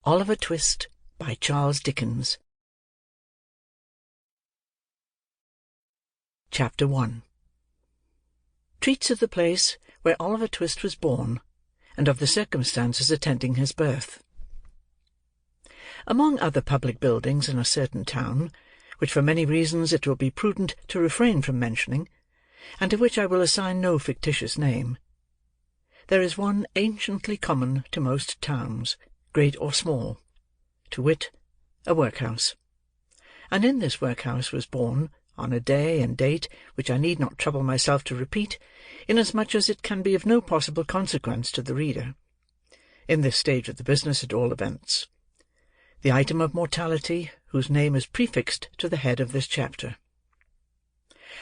Oliver Twist, by Charles Dickens. Chapter 1. Treats of the place where Oliver Twist was born, and of the circumstances attending his birth. Among other public buildings in a certain town, which for many reasons it will be prudent to refrain from mentioning, and to which I will assign no fictitious name, there is one anciently common to most towns, great or small, to wit, a workhouse. And in this workhouse was born, on a day and date which I need not trouble myself to repeat, inasmuch as it can be of no possible consequence to the reader, in this stage of the business at all events, the item of mortality whose name is prefixed to the head of this chapter.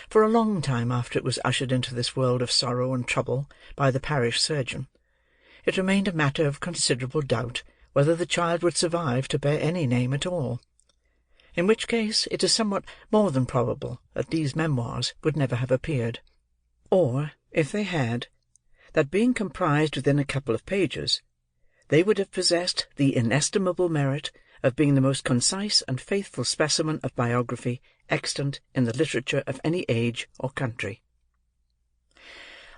For a long time after it was ushered into this world of sorrow and trouble by the parish surgeon, it remained a matter of considerable doubt whether the child would survive to bear any name at all, in which case it is somewhat more than probable that these memoirs would never have appeared, or, if they had, that being comprised within a couple of pages, they would have possessed the inestimable merit of being the most concise and faithful specimen of biography extant in the literature of any age or country.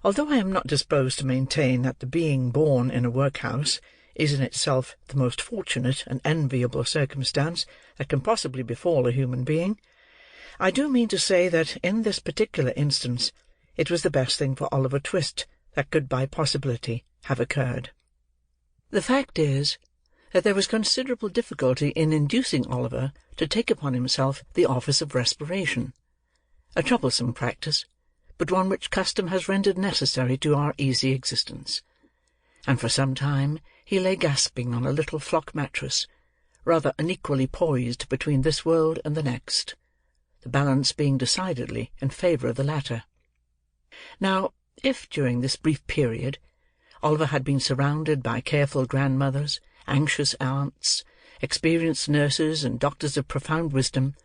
Although I am not disposed to maintain that the being born in a workhouse is in itself the most fortunate and enviable circumstance that can possibly befall a human being, I do mean to say that in this particular instance it was the best thing for Oliver Twist that could by possibility have occurred. The fact is, that there was considerable difficulty in inducing Oliver to take upon himself the office of respiration, a troublesome practice, but one which custom has rendered necessary to our easy existence, and for some time he lay gasping on a little flock mattress, rather unequally poised between this world and the next, the balance being decidedly in favour of the latter. Now, if during this brief period Oliver had been surrounded by careful grandmothers, anxious aunts, experienced nurses, and doctors of profound wisdom,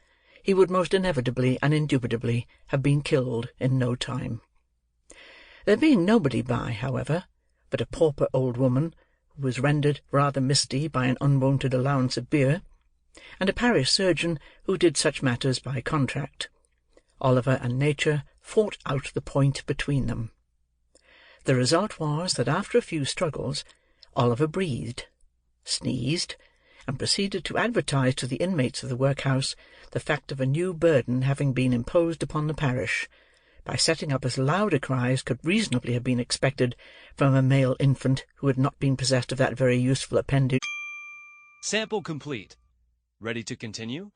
he would most inevitably and indubitably have been killed in no time. There being nobody by, however, but a pauper old woman, who was rendered rather misty by an unwonted allowance of beer, and a parish surgeon who did such matters by contract, Oliver and nature fought out the point between them. The result was that after a few struggles, Oliver breathed, sneezed, and proceeded to advertise to the inmates of the workhouse the fact of a new burden having been imposed upon the parish, by setting up as loud a cry as could reasonably have been expected from a male infant who had not been possessed of that very useful appendage. Sample complete. Ready to continue?